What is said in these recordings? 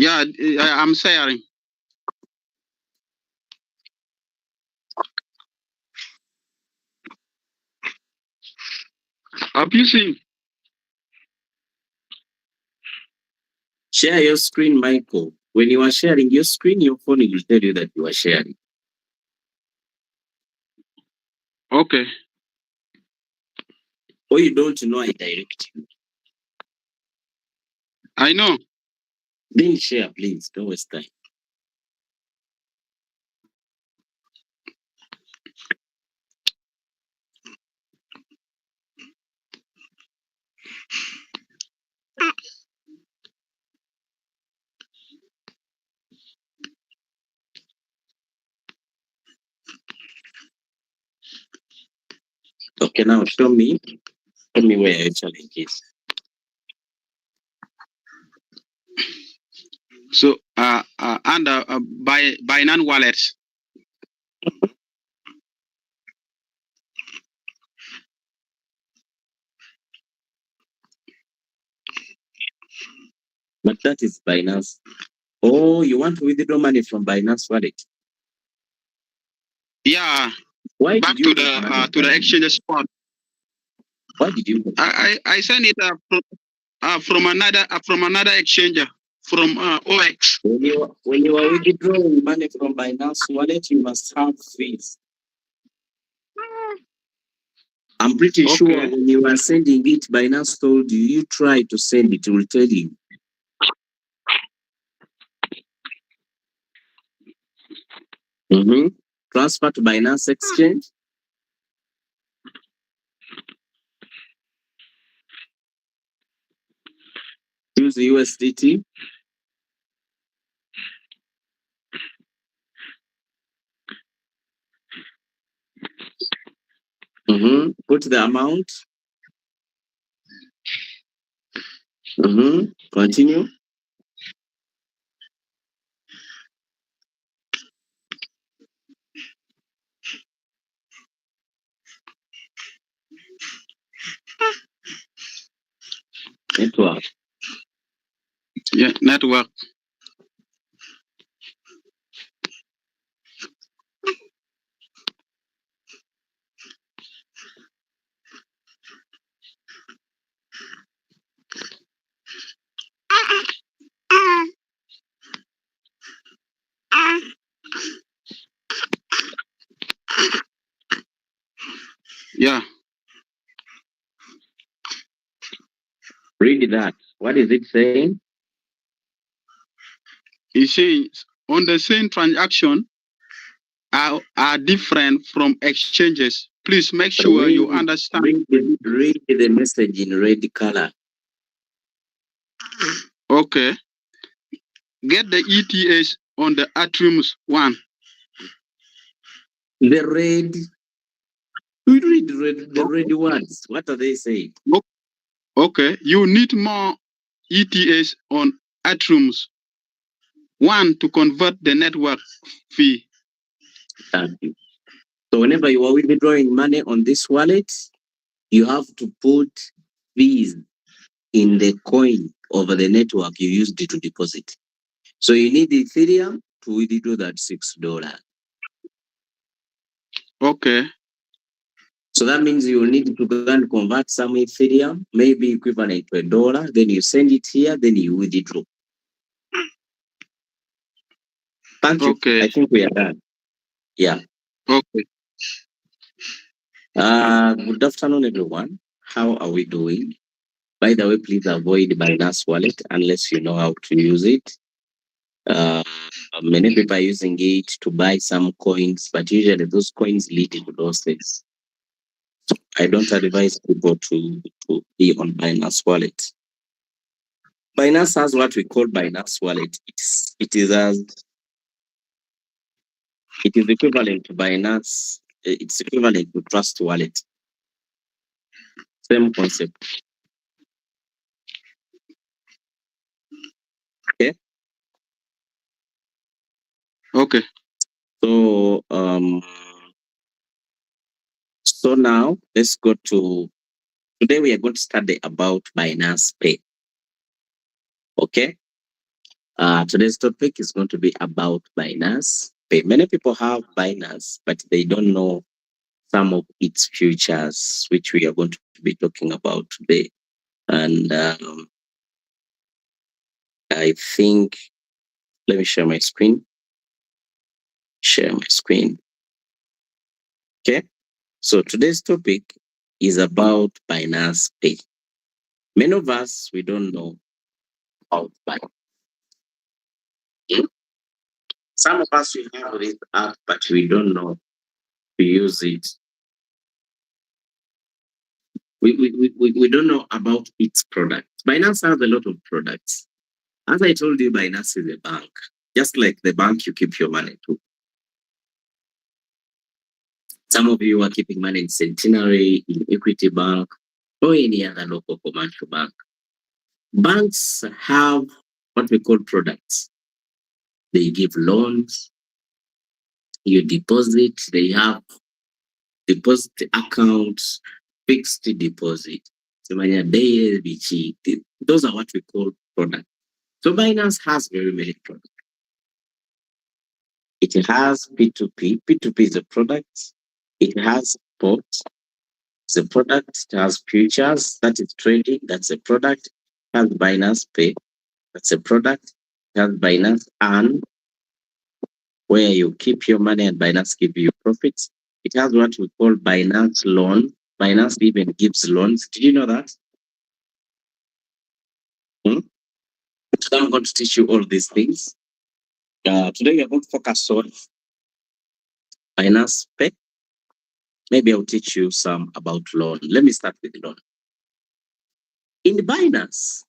Yeah, I'm sharing. Have you seen? Share your screen, Michael. When you are sharing your screen, your phone will tell you that you are sharing. Okay. Or you don't know, I direct you. I know. Then share, please. Don't waste time. Okay, now show me where your challenge is. So, under Binance wallets. But that is Binance. Oh, you want to withdraw money from Binance wallet? Yeah. Why Back did you to the exchange spot. Why did you? I sent it from another exchanger from OX. When you are withdrawing money from Binance wallet, you must have fees. I'm pretty sure when you are sending it, Binance told you, you try to send it, it will tell you. Transfer to Binance Exchange. Use USDT. Put the amount. Continue. Network. Yeah, network. Yeah. Read that. What is it saying? It says on the same transaction are different from exchanges. Please make sure you understand. Read the message in red color. Okay. Get the ETS on the Atrium's one. The red. We read the red ones. What are they saying? Okay. You need more ETS on Atrium's one to convert the network fee. Thank you. So whenever you are withdrawing money on this wallet, you have to put fees in the coin over the network you used to deposit. So you need Ethereum to withdraw that $6. Okay. So that means you will need to go and convert some Ethereum, maybe equivalent to $1. Then you send it here, then you withdraw. Thank you. Okay. I think we are done. Yeah. Okay. Good afternoon, everyone. How are we doing? By the way, please avoid Binance Wallet unless you know how to use it. Many people are using it to buy some coins, but usually those coins lead to losses. So I don't advise people to be on Binance Wallet. Binance has what we call Binance Wallet. It is equivalent to Binance. It's equivalent to Trust Wallet. Same concept. Okay. Okay. So so now let's go to today. We are going to study about Binance Pay. Okay. Today's topic is going to be about Binance. Many people have Binance, but they don't know some of its features, which we are going to be talking about today. And I think, let me share my screen. Share my screen. Okay. So today's topic is about Binance Pay. Many of us, we don't know about Binance. Hmm? Some of us, we have this app, but we don't know to use it. We don't know about its products. Binance has a lot of products. As I told you, Binance is a bank, just like the bank you keep your money to. Some of you are keeping money in Centenary, in Equity Bank, or any other local commercial bank. Banks have what we call products. They give loans, you deposit, they have deposit accounts, fixed deposit. Those are what we call products. So Binance has very many products. It has P2P. P2P is a product. It has spot. It's a product. It has futures. That is trading. That's a product. It has Binance Pay. That's a product. It has Binance Earn, where you keep your money and Binance give you profits. It has what we call Binance Loan. Binance even gives loans. Did you know that? So I'm going to teach you all these things. Today we are going to focus on Binance Pay. Maybe I'll teach you some about loan. Let me start with loan. In Binance,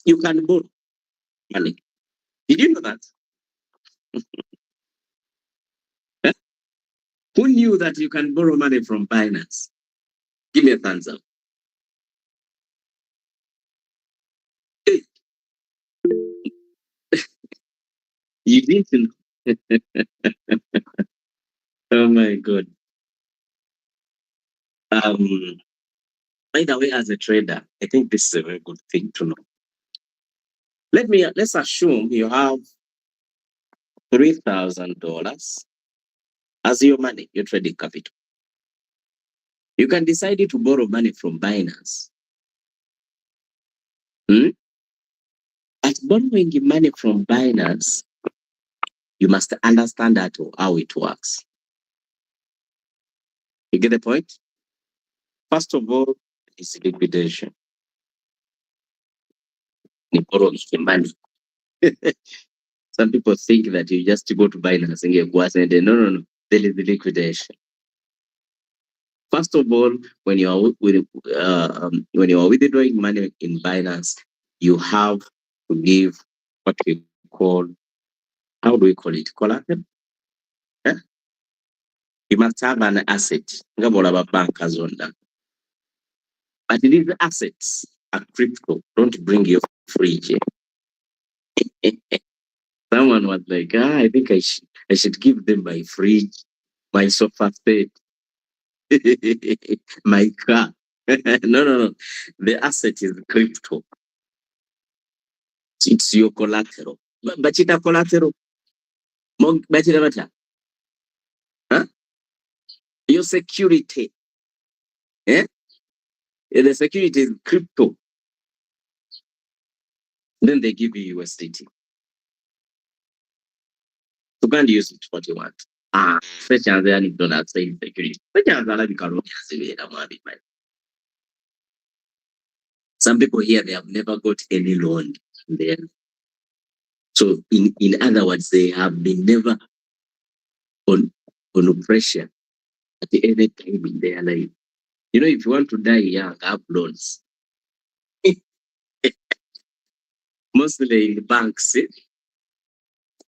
you can borrow money. Did you know that? Eh? Who knew that you can borrow money from Binance? Give me a thumbs up. Hey, you didn't know. Oh my God. By the way, as a trader, I think this is a very good thing to know. Let's assume you have $3,000 as your money, your trading capital. You can decide to borrow money from Binance. But borrowing money from Binance, you must understand that how it works. You get the point? First of all, it's liquidation. You borrow money. Some people think that you just go to Binance and get what, and no. There is the liquidation. First of all, when you are withdrawing money in Binance, you have to give what we call, how do we call it? Collateral? Eh? You must have an asset. But these assets are crypto. Don't bring your fridge. Someone was like, I think I should give them my fridge, my sofa set, my car. No. The asset is crypto. It's your collateral. But it's a collateral. Huh? Your security. Eh? The security is crypto. Then they give you USDT. You can't use it what you want. Such as they don't have security. Some people here, they have never got any loan there. So in other words, they have been never on pressure at any time in their life. You know, if you want to die young, have loans. Mostly in banks.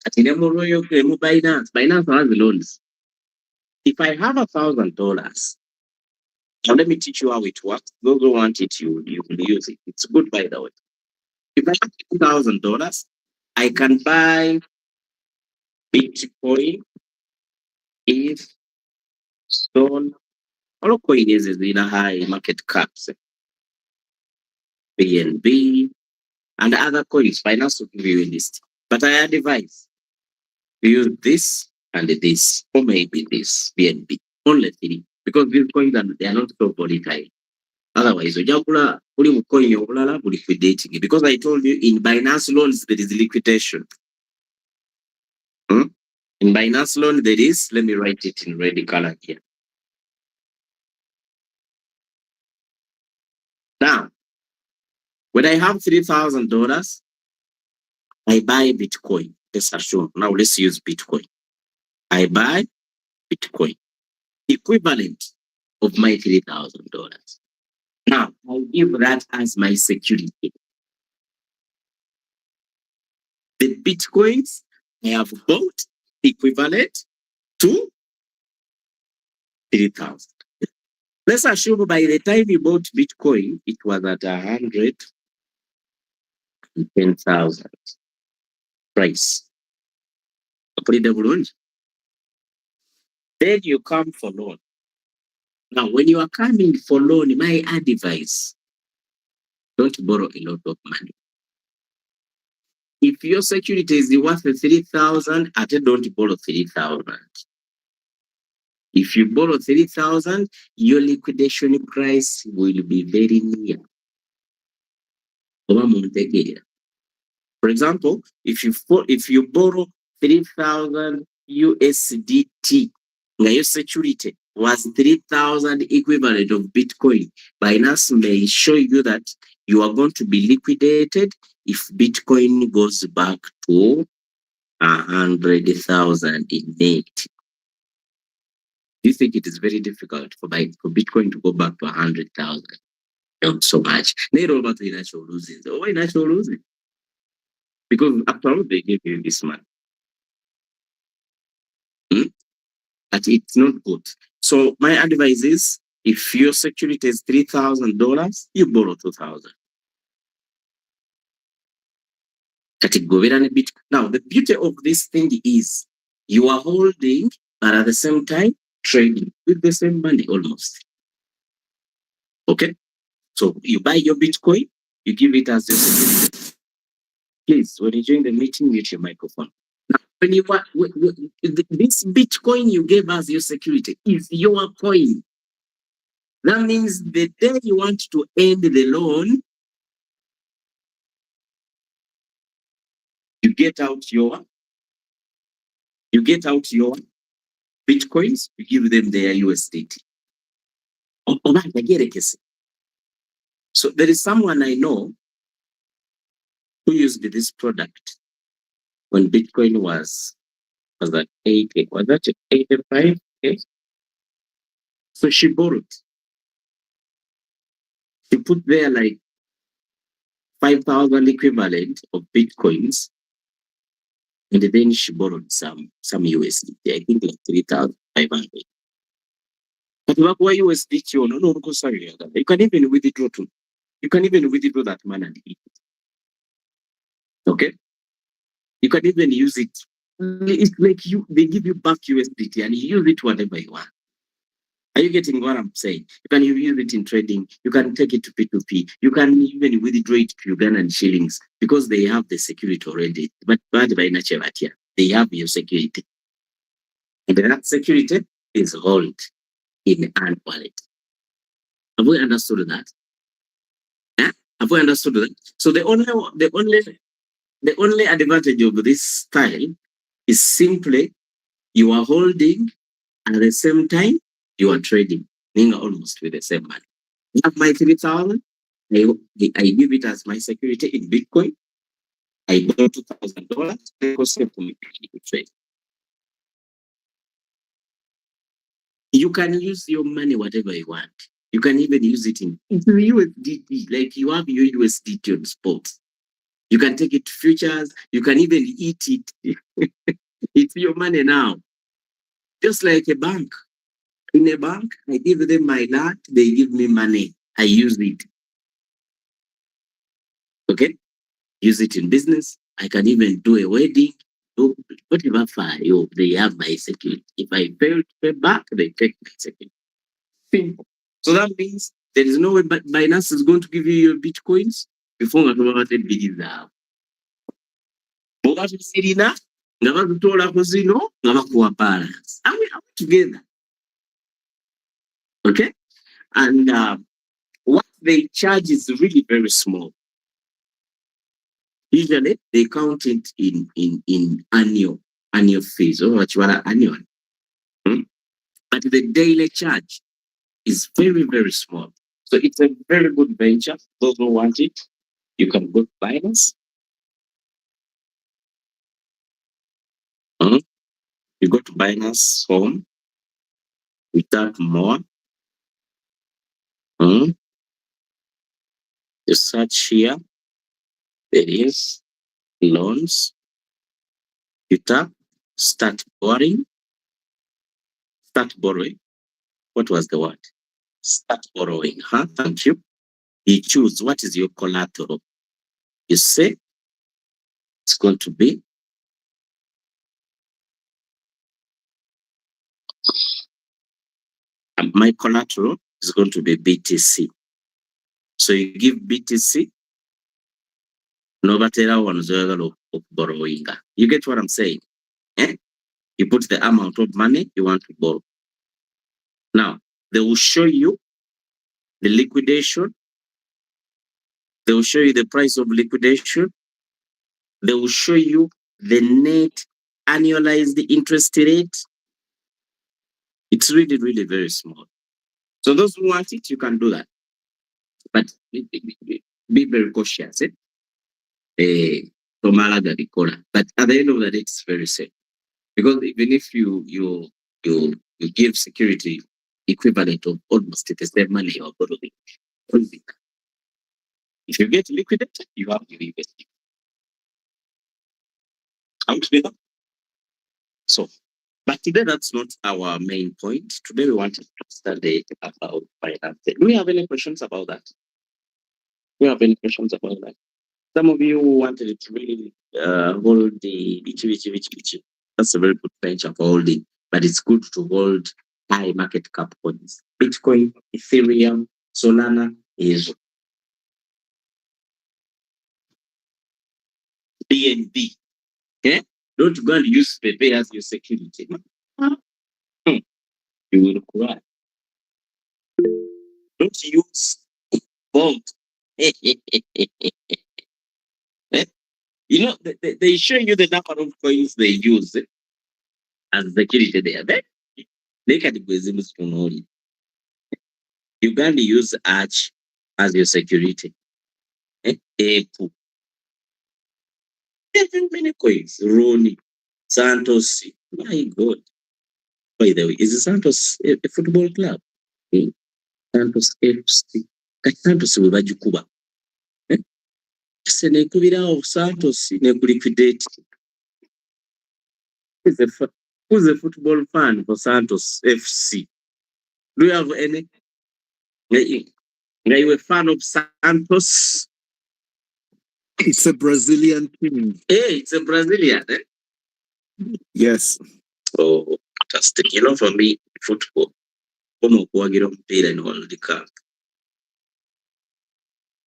At Binance has loans. If I have $1,000, now let me teach you how it works. Those who want it, you will use it. It's good, by the way. If I have $2,000, I can buy Bitcoin, ETH, Stone. All coin is in a high market caps. BNB, and other coins. Binance will give you a list. But I advise you use this and this, or maybe this BNB. Only three. Because these coins they are not so volatile. Otherwise, because I told you in Binance loans there is liquidation. In Binance loan there is, let me write it in red color here. Now, when I have $3,000, I buy Bitcoin. Let's assume. Now let's use Bitcoin. I buy Bitcoin, equivalent of my $3,000. Now, I give that as my security. The Bitcoins I have bought equivalent to 3,000. Let's assume by the time you bought Bitcoin, it was at 110,000 price. Then you come for loan. Now, when you are coming for loan, my advice, don't borrow a lot of money. If your security is worth 3,000, don't borrow 3,000. If you borrow 3,000, your liquidation price will be very near. For example, if you borrow 3,000 USDT, your security was 3,000 equivalent of Bitcoin, Binance may show you that you are going to be liquidated if Bitcoin goes back to 100,000 in May. Do you think it is very difficult for Bitcoin to go back to 100,000? Not so much. They don't about the natural losing. So why natural losing? Because after all, they gave you this money. But it's not good. So my advice is, if your security is $3,000, you borrow 2,000. Now, the beauty of this thing is you are holding, but at the same time, trading with the same money almost. Okay? So you buy your Bitcoin, you give it as your security. Please, when you join the meeting, mute your microphone. Now, when you this Bitcoin you gave as your security is your coin. That means the day you want to end the loan, you get out your Bitcoins, you give them their USDT. So there is someone I know who used this product when Bitcoin was at 80, was that 85? Okay. So she borrowed. She put there like 5,000 equivalent of Bitcoins. And then she borrowed some USDT, I think like 3,500. But why USDT? You can even withdraw too. You can even withdraw that money and eat it. Okay? You can even use it. It's like they give you back USDT and you use it whatever you want. Are you getting what I'm saying? You can use it in trading. You can take it to P2P. You can even withdraw it to Ugandan shillings because they have the security already. But by nature, they have your security. And that security is held in an wallet. Have we understood that? Yeah? Have we understood that? So the only advantage of this style is simply you are holding and at the same time you are trading, meaning almost with the same money. I have my 3,000. I give it as my security in Bitcoin. I bought $2,000 because for me to trade. You can use your money whatever you want. You can even use it in USDT, like you have your USDT on spot. You can take it to futures. You can even eat it. It's your money now. Just like a bank. In a bank, I give them my land, they give me money. I use it. Okay? Use it in business. I can even do a wedding. Whatever they have my security. If I fail to pay back, they take my security. Simple. So that means there is no way Binance is going to give you your Bitcoins. before nga tubabadde ebbiri zaabwe. Bw'oba tuzirina nga bazitoola ku zino nga bakuwa balance. Are we together? Okay? And what they charge is really very small. Usually they count it in annual fees, or what you are annual. But the daily charge is very, very small. So it's a very good venture. Those who want it, you can go to Binance. You go to Binance home, you tap more. You search here. There is loans. You tap start borrowing. Start borrowing. What was the word? Start borrowing. Thank you. You choose what is your collateral. You say it's going to be my collateral is going to be BTC. So you give BTC. Borrowing. You get what I'm saying? You put the amount of money you want to borrow. Now, they will show you the liquidation. They will show you the price of liquidation. They will show you the net annualized interest rate. It's really, really very small. So those who want it, you can do that. But be very cautious. But at the end of the day, it's very safe. Because even if you give security equivalent of almost the same money you're borrowing, if you get liquidated, you have to invest. Together. So, but today that's not our main point. Today we want to study about finance. Do we have any questions about that? Do you have any questions about that? Some of you wanted to really hold the which. That's a very good venture for holding, but it's good to hold high market cap coins. Bitcoin, Ethereum, Solana is BNB. Okay? Don't go and use Pepe as your security. You will cry. Don't use Vault. You know, they show you the number of coins they use as security there. They can go only. You can use Arch as your security. Apple. Many coins. Ronnie, Santos. My God. By the way, is Santos a football club? Santos FC. Santos we bajikuba. Se nekubira Santos nekuliquidate. Who's a football fan for Santos FC? Do you have any? Are you a fan of Santos? It's a Brazilian team. Hey, it's a Brazilian. Yes. Oh, fantastic. You know, for me, football. In World Cup.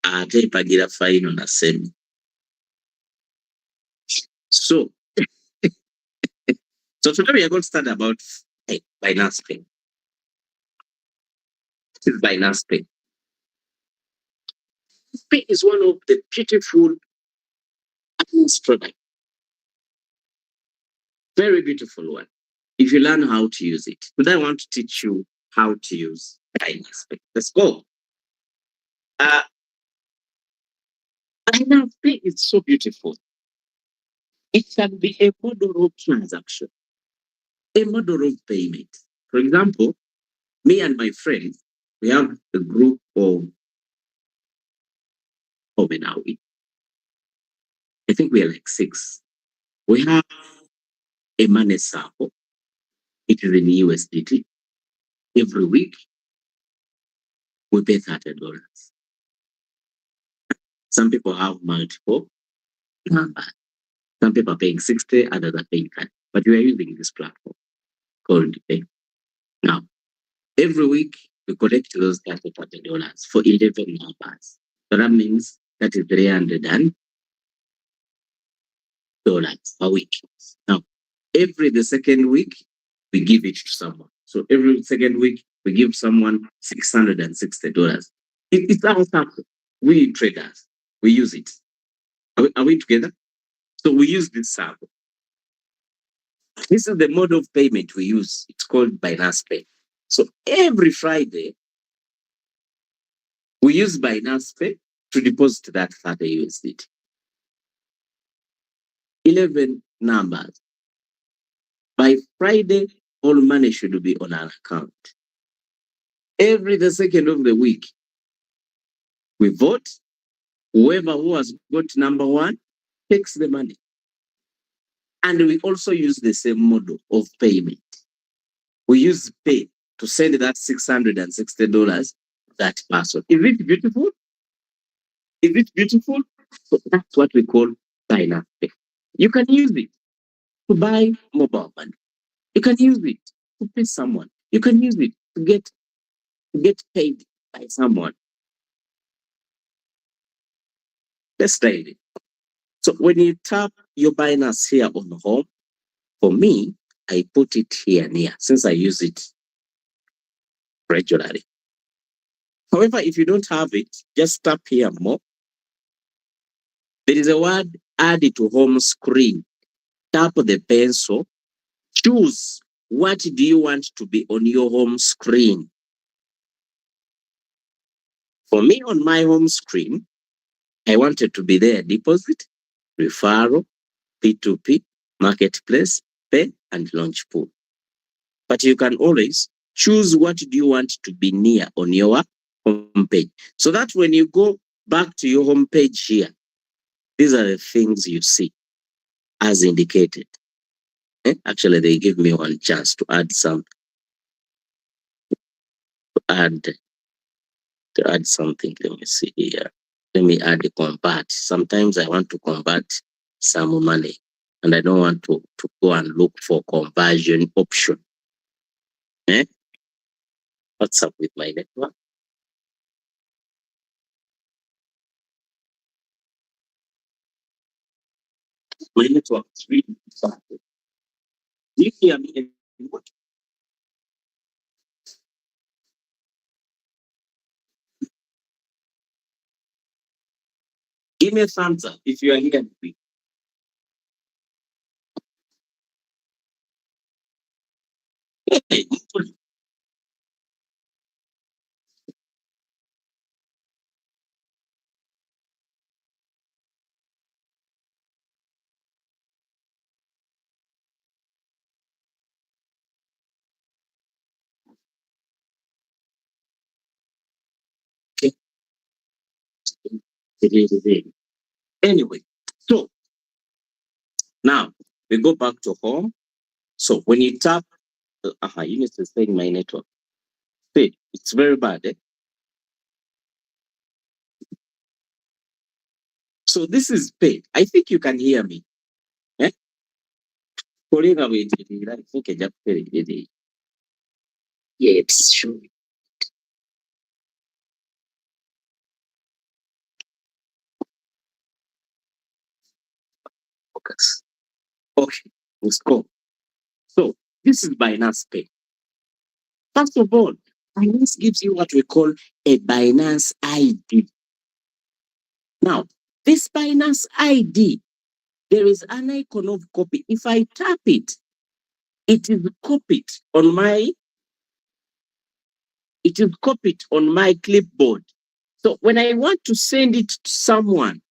Pagira final na semi. So today we are going to start about Binance Pay. This is Binance Pay. Pay is one of the beautiful products. Very beautiful one. If you learn how to use it. Today I want to teach you how to use Binance Pay. Let's go. Binance Pay is so beautiful. It can be a model of transaction, a model of payment. For example, me and my friends, we have a group of now. I think we are like 6. We have a money circle. It is in USDT. Every week, we pay $30. Some people have multiple numbers. Some people are paying 60, others are paying 30. But we are using this platform called Pay. Now, every week, we collect those $30 for 11 numbers. So that means That is $300 per week. Now, every the second week, we give it to someone. So every second week, we give someone $660. It's our sample. We traders, we use it. Are we together? So we use this sample. This is the mode of payment we use. It's called Binance Pay. So every Friday, we use Binance Pay to deposit that 30 USDT. 11 numbers. By Friday, all money should be on our account. Every the second of the week, we vote. Whoever who has got number one takes the money. And we also use the same model of payment. We use pay to send that $660 that person. Is it beautiful? Is it beautiful? So that's what we call Binance Pay. You can use it to buy mobile money. You can use it to pay someone. You can use it to get paid by someone. Let's try it. So when you tap your Binance here on the home, for me, I put it here near since I use it regularly. However, if you don't have it, just tap here more. There is a word add to home screen. Tap the pencil. Choose what do you want to be on your home screen. For me, on my home screen, I wanted to be there deposit, referral, P2P, marketplace, pay, and launch pool. But you can always choose what do you want to be near on your homepage. So that when you go back to your homepage here, these are the things you see as indicated. Actually, they give me one chance to add some, to add something. Let me see here. Let me add a convert. Sometimes I want to convert some money and I don't want to go and look for conversion option. What's up with my network? My network is really bad. Do you hear me anymore? Give me a thumbs up if you are hearing me. Hey, anyway, so now we go back to home. So when you tap, you need to say my network. See, it's very bad. So this is paid. I think you can hear me. Eh? Calling away, I think I just paid it. Yeah, it's true. Focus. Okay, let's go. So this is Binance Pay. First of all, Binance gives you what we call a Binance ID. Now, this Binance ID, there is an icon of copy. If I tap it, it is copied on my clipboard. So when I want to send it to someone,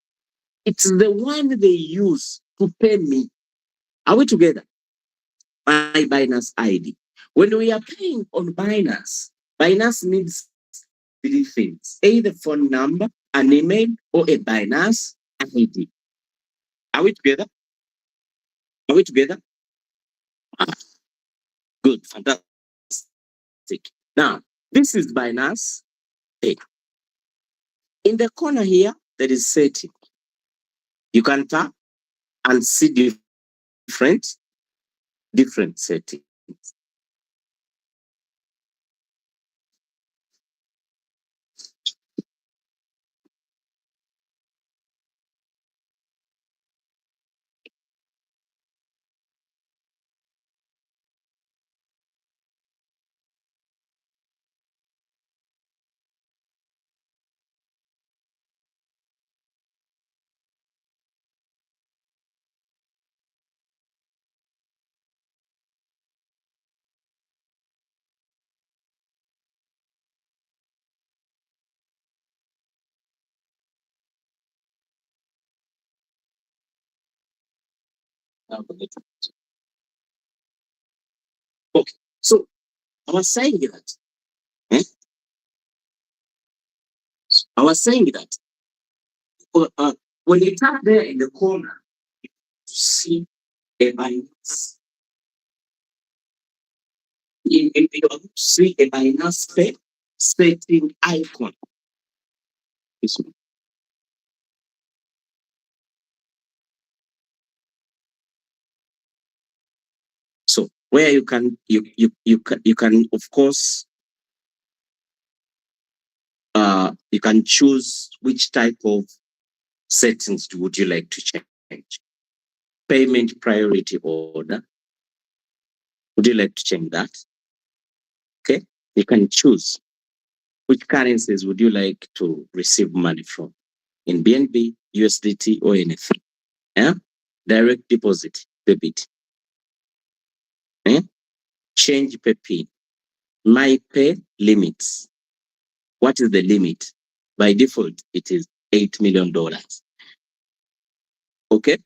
it's the one they use to pay me. Are we together? My Binance ID. When we are paying on Binance, Binance needs three things: either phone number, an email, or a Binance ID. Are we together? Are we together? Good, fantastic. Now, this is Binance Pay. In the corner here, there is setting. You can tap and see different settings. Okay, so I was saying that. I was saying that when you tap there in the corner, you see a Binance. You see a Binance Pay setting icon. This one. So where you can of course you can choose which type of settings would you like to change. Payment priority order. Would you like to change that? Okay, you can choose which currencies would you like to receive money from, in BNB, USDT, or anything. Yeah, direct deposit, debit. Change per pin. My pay limits. What is the limit? By default, it is $8 million. Okay.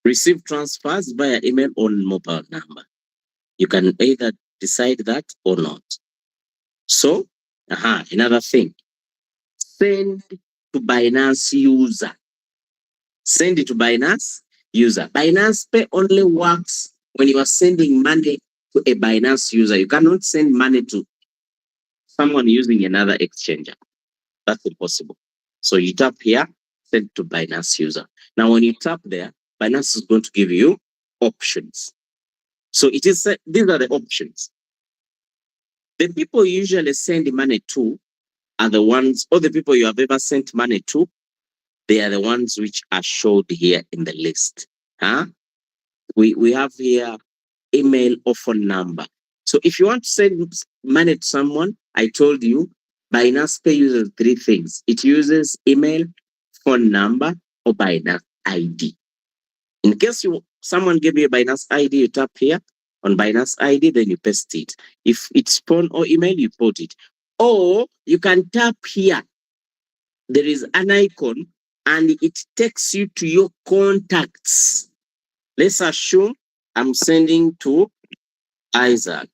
Receive transfers via email or mobile number. You can either decide that or not. So, another thing. Send to Binance user. Send it to Binance user. Binance Pay only works when you are sending money to a Binance user. You cannot send money to someone using another exchanger. That's impossible. So you tap here, send to Binance user. Now, when you tap there, Binance is going to give you options. So it is these are the options. The people you usually send money to are the ones, or the people you have ever sent money to, they are the ones which are showed here in the list. We have here email or phone number. So if you want to send money to someone, I told you, Binance Pay uses three things. It uses email, phone number, or Binance ID. In case someone gave you a Binance ID, you tap here on Binance ID, then you paste it. If it's phone or email, you put it. Or you can tap here. There is an icon and it takes you to your contacts. Let's assume I'm sending to Isaac.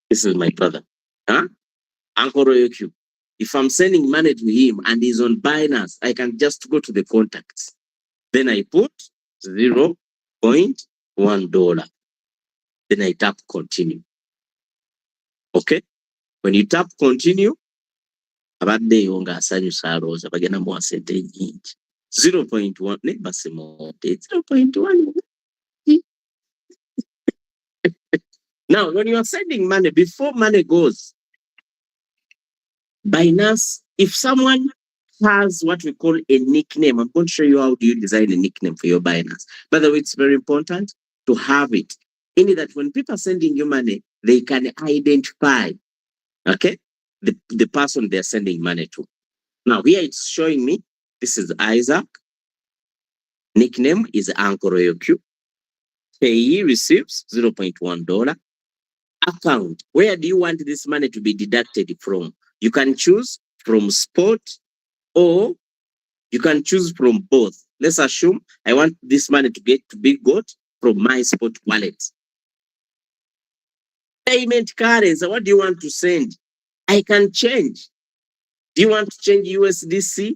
This is my brother. Uncle Royoku. If I'm sending money to him and he's on Binance, I can just go to the contacts. Then I put $0.1. Then I tap continue. Okay? When you tap continue, abadde yonga asanyusa alooza bagenda muwa sente nyingi. 0.1 ne basimo 0.1. Now, when you are sending money, before money goes, Binance, if someone has what we call a nickname, I'm going to show you how do you design a nickname for your Binance. By the way, it's very important to have it. In that when people are sending you money, they can identify, okay, the person they're sending money to. Now, here it's showing me, this is Isaac. Nickname is Uncle Royoku. Payee receives $0.1. Account, where do you want this money to be deducted from? You can choose from spot or you can choose from both. Let's assume I want this money to be got from my spot wallet. Payment currency, what do you want to send? I can change. Do you want to change USDC?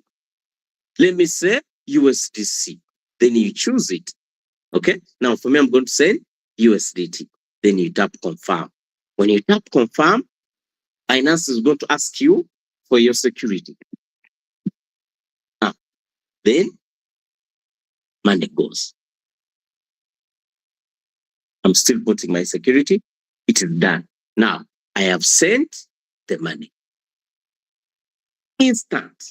Let me say USDC. Then you choose it. Okay. Now for me, I'm going to send USDT. Then you tap confirm. When you tap confirm, Binance is going to ask you for your security. Then money goes. I'm still putting my security. It is done. Now I have sent the money. Instant.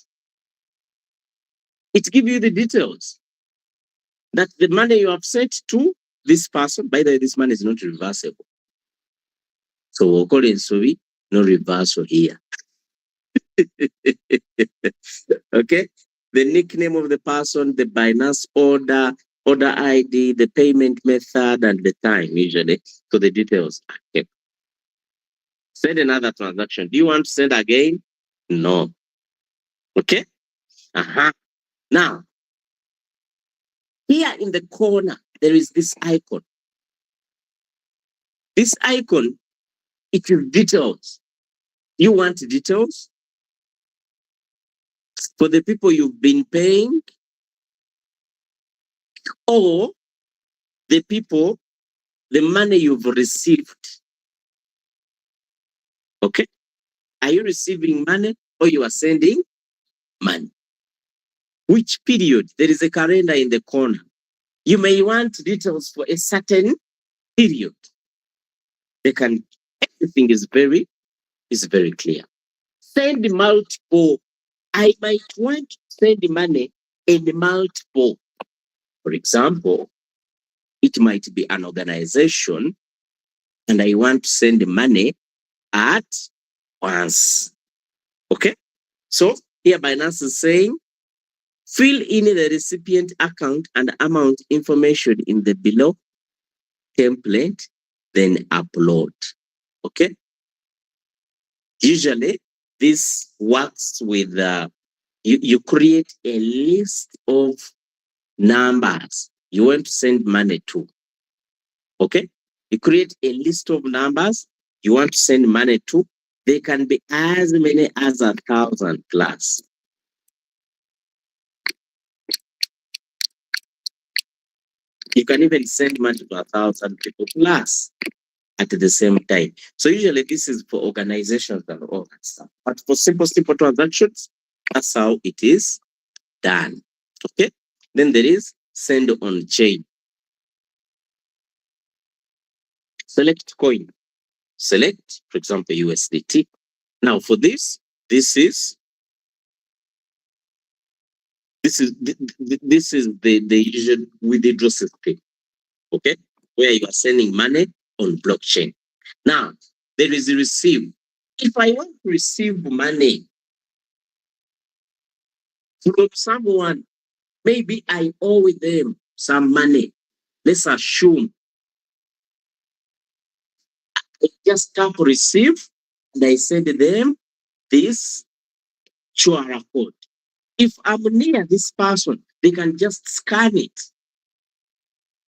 It gives you the details that the money you have sent to this person, by the way, this money is not reversible. So we'll call it Sovi, no reversal here. Okay. The nickname of the person, the Binance order ID, the payment method, and the time usually. So the details are kept. Send another transaction. Do you want to send again? No. Okay? Now, here in the corner, there is this icon. This icon, it is details. You want details for the people you've been paying or the people, the money you've received. Okay? Are you receiving money or you are sending money? Which period? There is a calendar in the corner. You may want details for a certain period. Everything is very clear. Send multiple. I might want to send money in multiple. For example, it might be an organization and I want to send money at once. Okay? So here Binance is saying, fill in the recipient account and amount information in the below template, then upload. Okay? Usually, this works with, you create a list of numbers you want to send money to. Okay? You create a list of numbers you want to send money to. They can be as many as 1,000 plus. You can even send money to 1,000 people plus at the same time. So usually this is for organizations and all that stuff. But for simple transactions, that's how it is done. Okay. Then there is send on chain. Select coin. Select, for example, USDT. Now for this is the usual withdrawal system. Okay, where you are sending money on blockchain. Now there is a receive. If I want to receive money from someone, maybe I owe them some money. Let's assume I just tap receive and I send them this QR code. If I'm near this person, they can just scan it.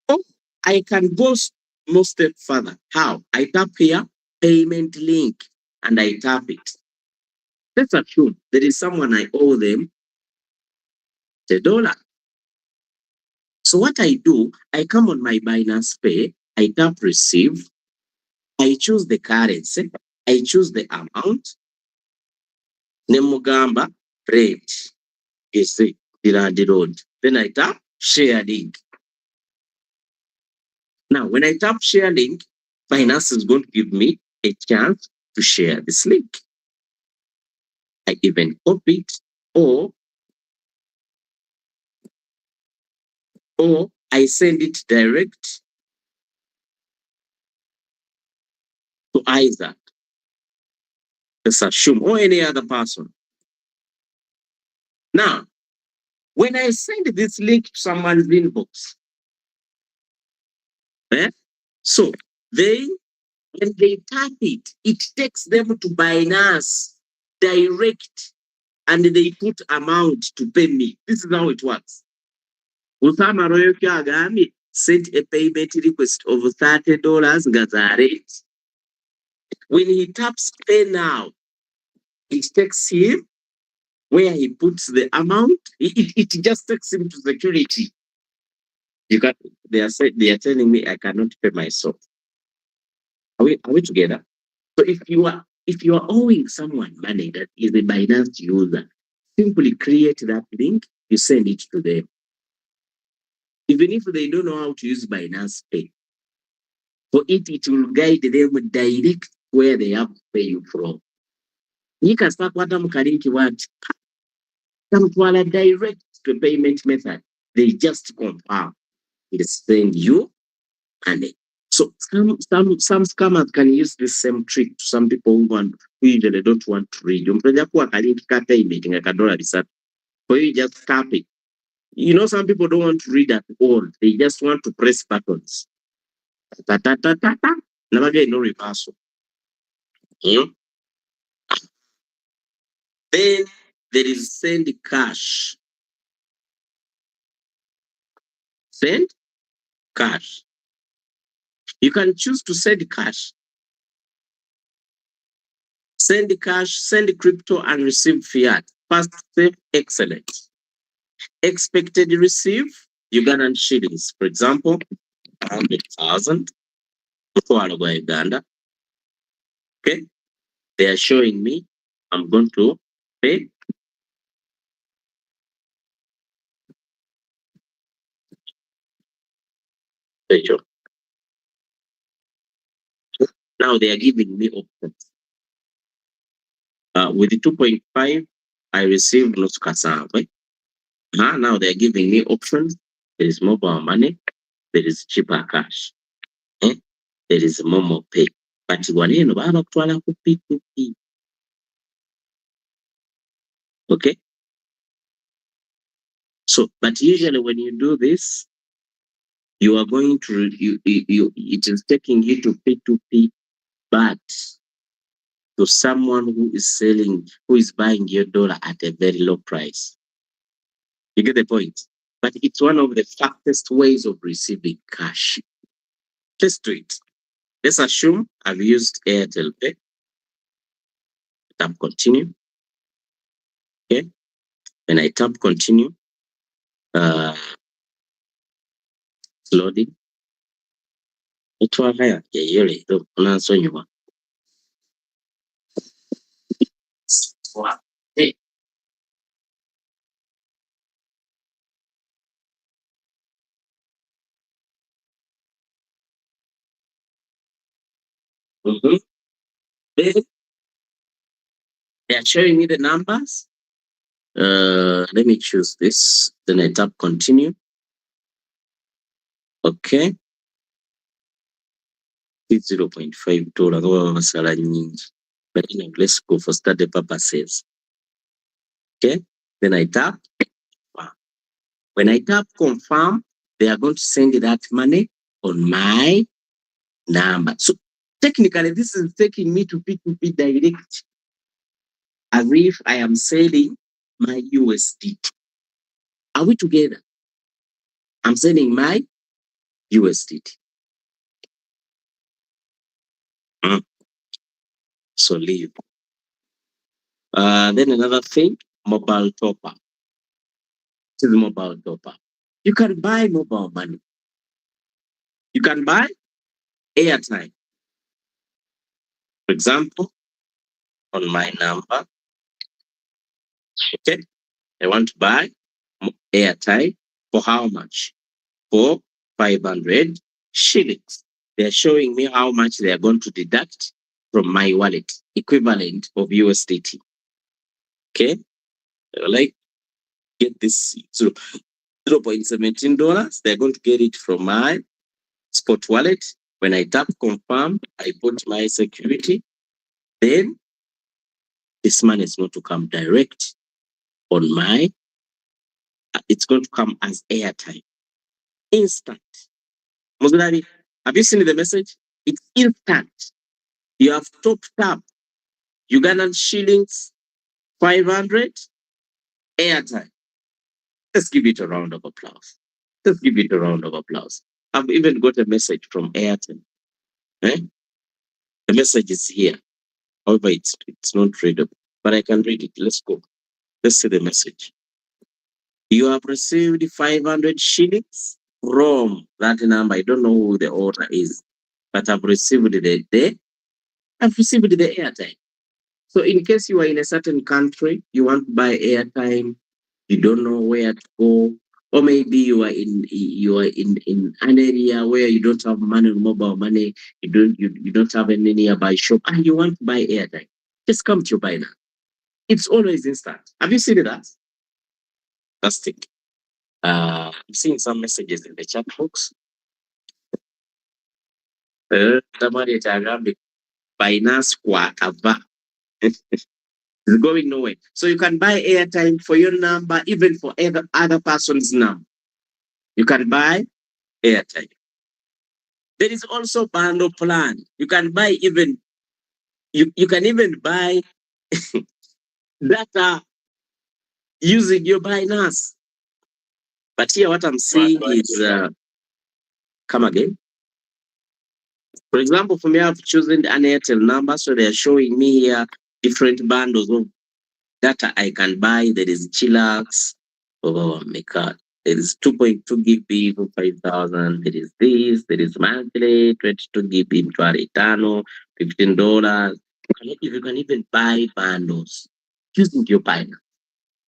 Or I can go more step further. How? I tap here, payment link, and I tap it. Let's assume there is someone I owe them $1. So what I do, I come on my Binance Pay, I tap receive, I choose the currency, I choose the amount, Nemugamba rate is the road. Then I tap share link. Now, when I tap share link, Binance is going to give me a chance to share this link. I even copy it or I send it direct to Isaac, let's assume, or any other person. Now, when I send this link to someone's inbox, so when they tap it, it takes them to Binance direct and they put amount to pay me. This is how it works. Usama Royoki Agami sent a payment request of $30 Gazaret. When he taps pay now, it takes him where he puts the amount. It just takes him to security. They are telling me I cannot pay myself. Are we together? So if you are owing someone money that is a Binance user, simply create that link, you send it to them. Even if they don't know how to use Binance Pay, for it will guide them direct where they have to pay you from. You can start what I'm calling come to a direct to payment method. They just confirm. They send you money. So some scammers can use this same trick to some people who usually don't want to read. For you just tap it. You know, some people don't want to read at all. They just want to press buttons. Never get no reversal. Then there is send cash. Send cash. You can choose to send cash. Send cash, send crypto, and receive fiat. Fast, safe, excellent. Expected receive Ugandan shillings. For example, 100,000 for Uganda. Okay. They are showing me I'm going to pay. Now they are giving me options. With the 2.5, I receive Nusu Kasave. Now they are giving me options. There is mobile money. There is cheaper cash. There is Momo Pay. But waneno bakutwala ku P2P. Okay. So, but usually when you do this, you are going to it is taking you to P2P, but to someone who is buying your dollar at a very low price. You get the point? But it's one of the fastest ways of receiving cash. Let's do it. Let's assume I've used Airtel Pay. Tap continue. Okay. When I tap continue, it's loading. It's one higher. Yeah, Hey. Mhm. Then they are showing me the numbers. Let me choose this. Then I tap continue. Okay. It's $0.5. But anyway, let's go for study purposes. Okay. Then I tap. When I tap confirm, they are going to send that money on my number. So technically, this is taking me to P2P direct, as if I am selling my USDT. Are we together? I'm selling my USDT. So leave. Then another thing, mobile top up. This is mobile top up. You can buy mobile money. You can buy airtime. For example, on my number, okay, I want to buy airtime for how much? For 500 shillings. They're showing me how much they are going to deduct from my wallet, equivalent of USDT. Okay, like get this $0.17. They're going to get it from my spot wallet. When I tap confirm, I put my security. Then this money is going to come direct on my. It's going to come as airtime, instant. Muzunari, have you seen the message? It's instant. You have topped up Ugandan shillings 500 airtime. Let's give it a round of applause. Let's give it a round of applause. I've even got a message from Airtel. The message is here. However, it's not readable, but I can read it. Let's go. Let's see the message. You have received 500 shillings from that number. I don't know who the order is, but I've received I've received the airtime. So in case you are in a certain country, you want to buy airtime, you don't know where to go, or maybe you are in an area where you don't have money, mobile money, you don't have any nearby shop, and you want to buy airtime, just come to your Binance. It's always instant. Have you seen that? Fantastic. I'm seeing some messages in the chat box. Binance Kwakava. It's going nowhere. So you can buy airtime for your number, even for other person's number. You can buy airtime. There is also bundle plan. You can buy even, you can even buy that are using your Binance. But here what I'm saying is, come again. For example, for me, I've chosen an Airtel number, so they're showing me here different bundles of data I can buy. There is Chillax, oh my God. There is 2.2 GB for 5,000. There is this, there is monthly, 22 GB mtware tano, $15. You can even buy bundles using your Binance.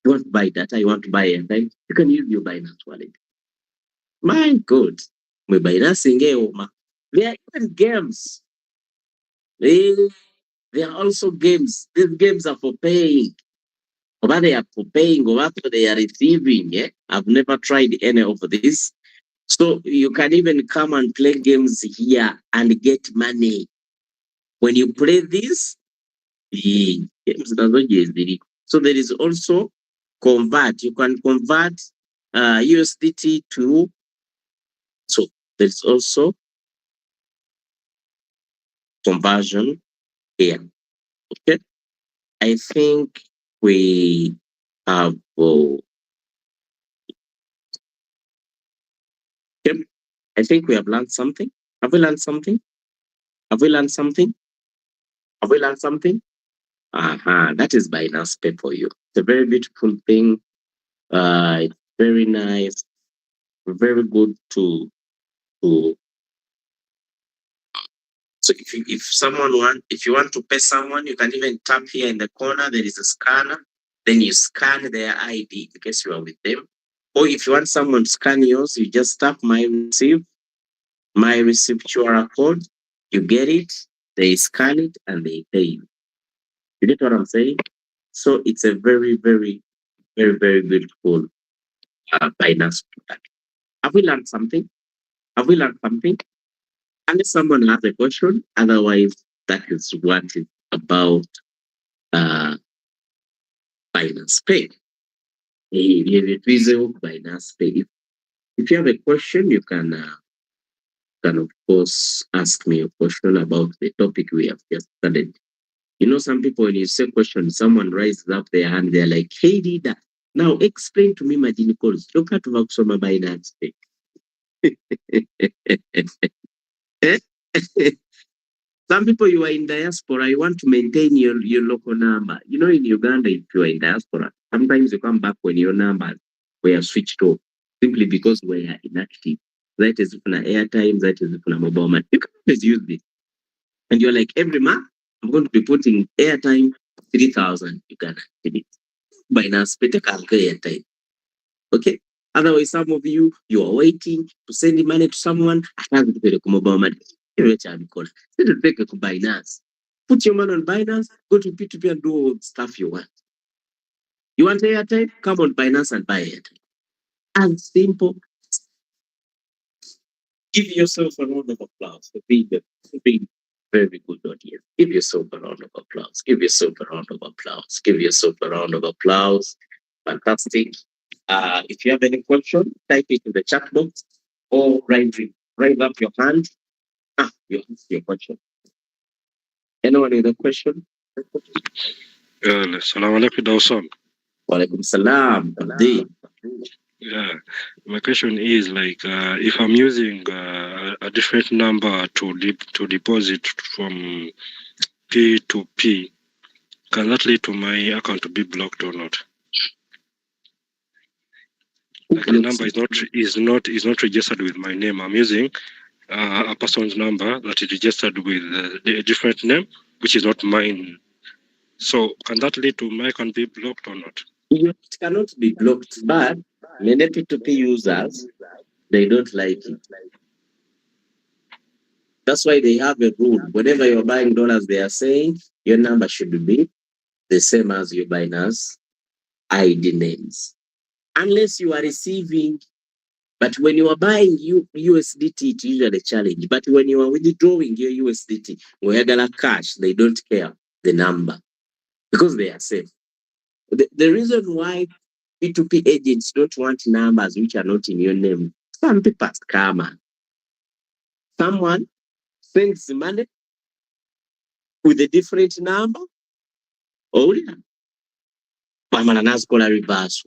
You want to buy data, you want to buy airtime, you can use your Binance wallet. My God, my Binance ingeoma. There are even games. There are also games. These games are for paying. Or they are for paying, or after they are receiving. Yeah? I've never tried any of this. So you can even come and play games here and get money. When you play this, the games so there is also convert. You can convert USDT to, so there's also conversion here. Okay. I think we have, I think we have learned something. Have we learned something? Have we learned something? Have we learned something? That is Binance Pay for you. It's a very beautiful thing. It's very nice, very good to. So if you want to pay someone, you can even tap here in the corner. There is a scanner. Then you scan their ID in case you are with them. Or if you want someone to scan yours, you just tap my receipt QR code. You get it. They scan it and they pay you. You get what I'm saying? So it's a very, very, very, very beautiful Binance product. Have we learned something? Have we learned something? Unless someone has a question, otherwise that is what is about Binance Pay. Binance Pay. If you have a question, you can of course ask me a question about the topic we have just studied. You know, some people when you say question, someone raises up their hand, they're like, hey leader, now explain to me margin calls. Look at kusoma Binance Pay. Some people you are in diaspora, you want to maintain your local number. You know, in Uganda, if you are in diaspora, sometimes you come back when your numbers were switched off simply because we are inactive. That is for airtime, that is for mobile money. You can always use this. And you're like, every month, I'm going to be putting airtime 3,000 Uganda. Binance, better calculate airtime. Okay? Otherwise, some of you are waiting to send money to someone. I can't pay the mobile money. Take it to Binance. Put your money on Binance, go to P2P and do all the stuff you want. You want airtime? Come on Binance and buy it. As simple. Give yourself a round of applause for being very good audience. Give yourself a round of applause. Give yourself a round of applause. Give yourself a round of applause. Fantastic. If you have any question, type it in the chat box or raise up your hand. You ask your question. Anyone with a question? Assalamu alaikum, Dawson. Walaikum salam. Yeah, my question is like, if I'm using a different number to deposit from P to P, can that lead to my account to be blocked or not? Like the number is not registered with my name. I'm using a person's number that is registered with a different name, which is not mine. So can that lead to my account be blocked or not? It cannot be blocked, but many P2P users, they don't like it. That's why they have a rule. Whenever you're buying dollars, they are saying your number should be the same as your Binance ID names. Unless you are receiving, but when you are buying USDT, it's usually a challenge. But when you are withdrawing your USDT, Wegala cash, they don't care the number because they are safe. The reason why P2P agents don't want numbers which are not in your name, some people are scammer. Someone sends the money with a different number. Oh, yeah. kwamala n'azikola reverse.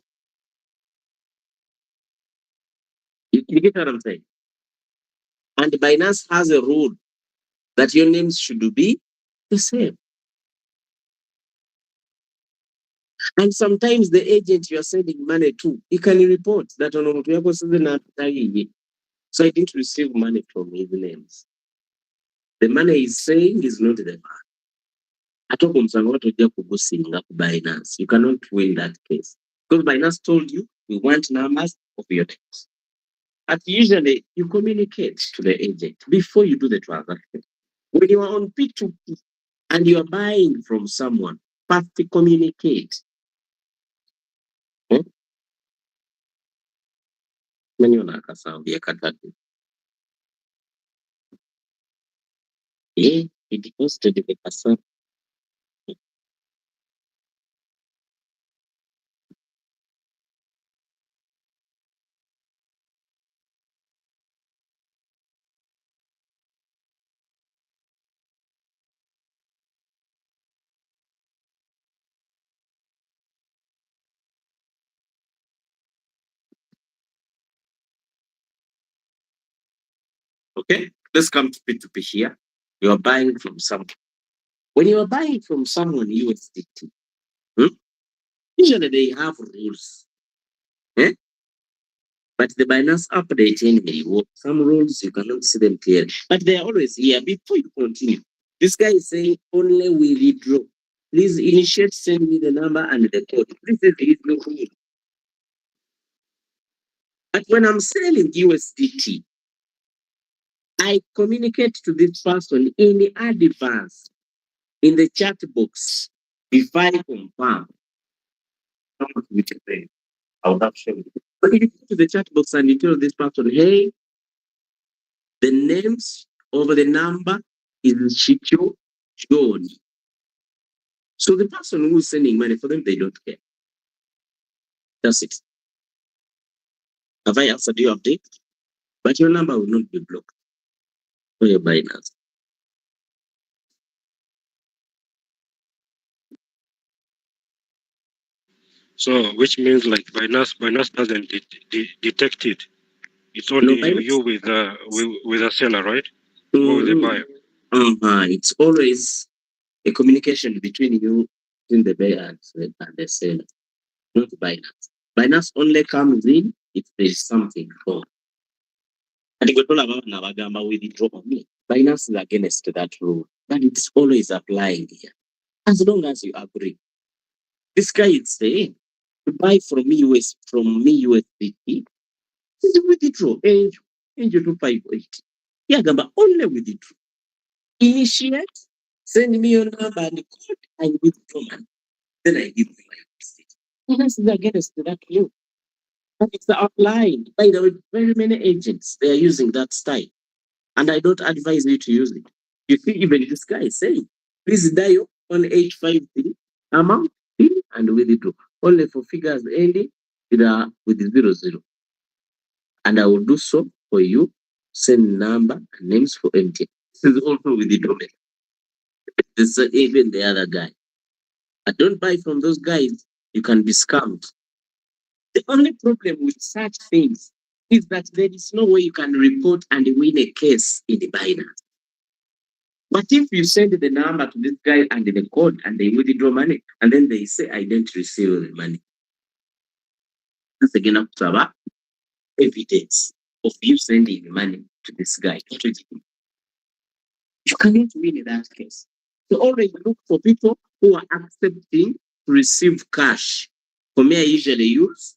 You get what I'm saying? And Binance has a rule that your names should be the same. And sometimes the agent you are sending money to, he can report that on so I didn't receive money from his names. The money he's saying is not the man. Binance. You cannot win that case. Because Binance told you, we want numbers of your names. But usually you communicate to the agent before you do the transaction. When you are on P2P and you are buying from someone, first communicate. It posted the person. Okay, let's come to P2P here. You are buying from someone. When you are buying from someone USDT, usually they have rules. But the Binance update anyway, some rules you cannot see them clearly. But they are always here. Before you continue, this guy is saying only we withdraw. Please initiate, send me the number and the code. This is no rule. But when I'm selling USDT, I communicate to this person in advance in the chat box before I confirm. I would have shown you. But you go to the chat box and you tell this person, hey, the names over the number is Chicho John. So the person who is sending money for them, they don't care. That's it. Have I answered your update? But your number will not be blocked for your Binance. So, which means like Binance doesn't detect it. It's only you with a seller, right? Or with a buyer. It's always a communication between you, between the buyer and the seller, not Binance. Binance only comes in if there is something wrong. And Binance is against that rule, but it's always applying here. As long as you agree. This guy is saying to buy from me USDT, withdraw. Angel 258. Yeah, Gamba, only withdraw. Initiate, send me your number and code, and withdraw money. Then I give you my USDT. Binance is against that rule. But it's applying. By the way, very many agents, they are using that style. And I don't advise you to use it. You see, even this guy is saying, please dial 1853 amount and withdraw. Only for figures ending with 00. And I will do so for you. Send number and names for MTN. This is also with the domain. This is even the other guy. I don't buy from those guys. You can be scammed. The only problem with such things is that there is no way you can report and win a case in the Binance. But if you send the number to this guy and the code and they withdraw money, and then they say, I didn't receive the money. That's again up to our evidence of you sending money to this guy. You cannot win in that case. So always look for people who are accepting to receive cash. For me, I usually use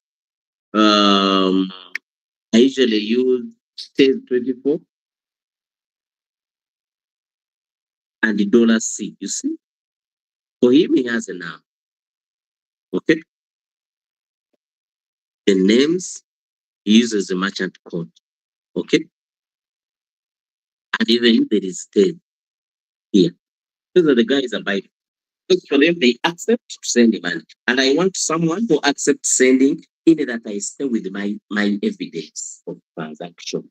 Stage 24 and the $C. You see? For him, he has a now. Okay? The names he uses the merchant code. Okay? And even if there is 10 here, those are the guys that buy. Because for them, they accept to send money. And I want someone who accepts sending in that I stay with my evidence of transaction.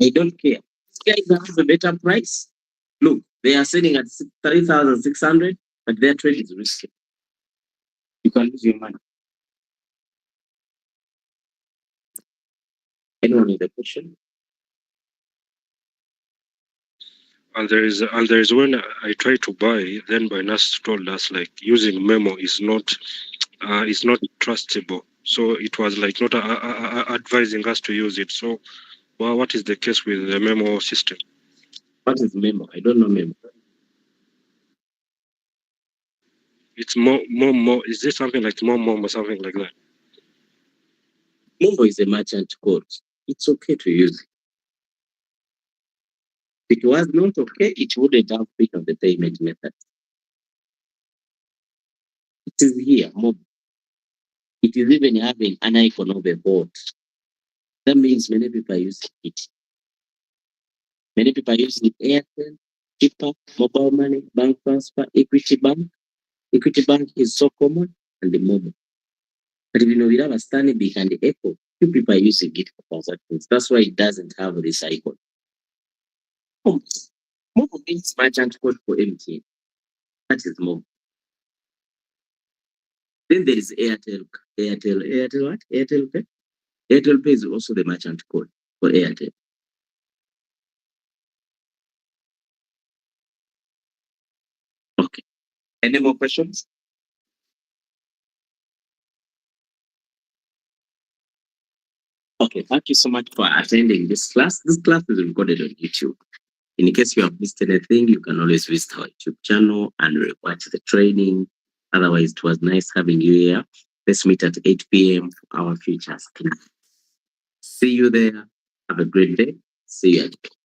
I don't care. These guys have a better price. Look, they are selling at 3,600, but their trade is risky. You can lose your money. Anyone with a question? And there is when I try to buy, then Binance told us like using Memo is not trustable. So it was like not advising us to use it. So, well, what is the case with the Memo system? What is Memo? I don't know Memo. It's more. Is there something like more or something like that? Memo is a merchant code. It's okay to use it. If it was not okay, it wouldn't have been on the payment method. It is here, Memo. It is even having an icon of a boat. That means many people are using it. Many people are using Airtel, Chipper, mobile money, bank transfer, Equity Bank. Equity Bank is so common, and the Momo. But if you know, we have a Stanley and the Echo, few people are using it for transactions. That's why it doesn't have this icon. Momo means merchant code for MTN. That is Momo. Then there is Airtel. Airtel what? Airtel Pay. Airtel Pay is also the merchant code for Airtel. Okay. Any more questions? Okay, thank you so much for attending this class. This class is recorded on YouTube. In case you have missed anything, you can always visit our YouTube channel and watch the training. Otherwise, it was nice having you here. Let's meet at 8 p.m. for our futures. See you there. Have a great day. See you again.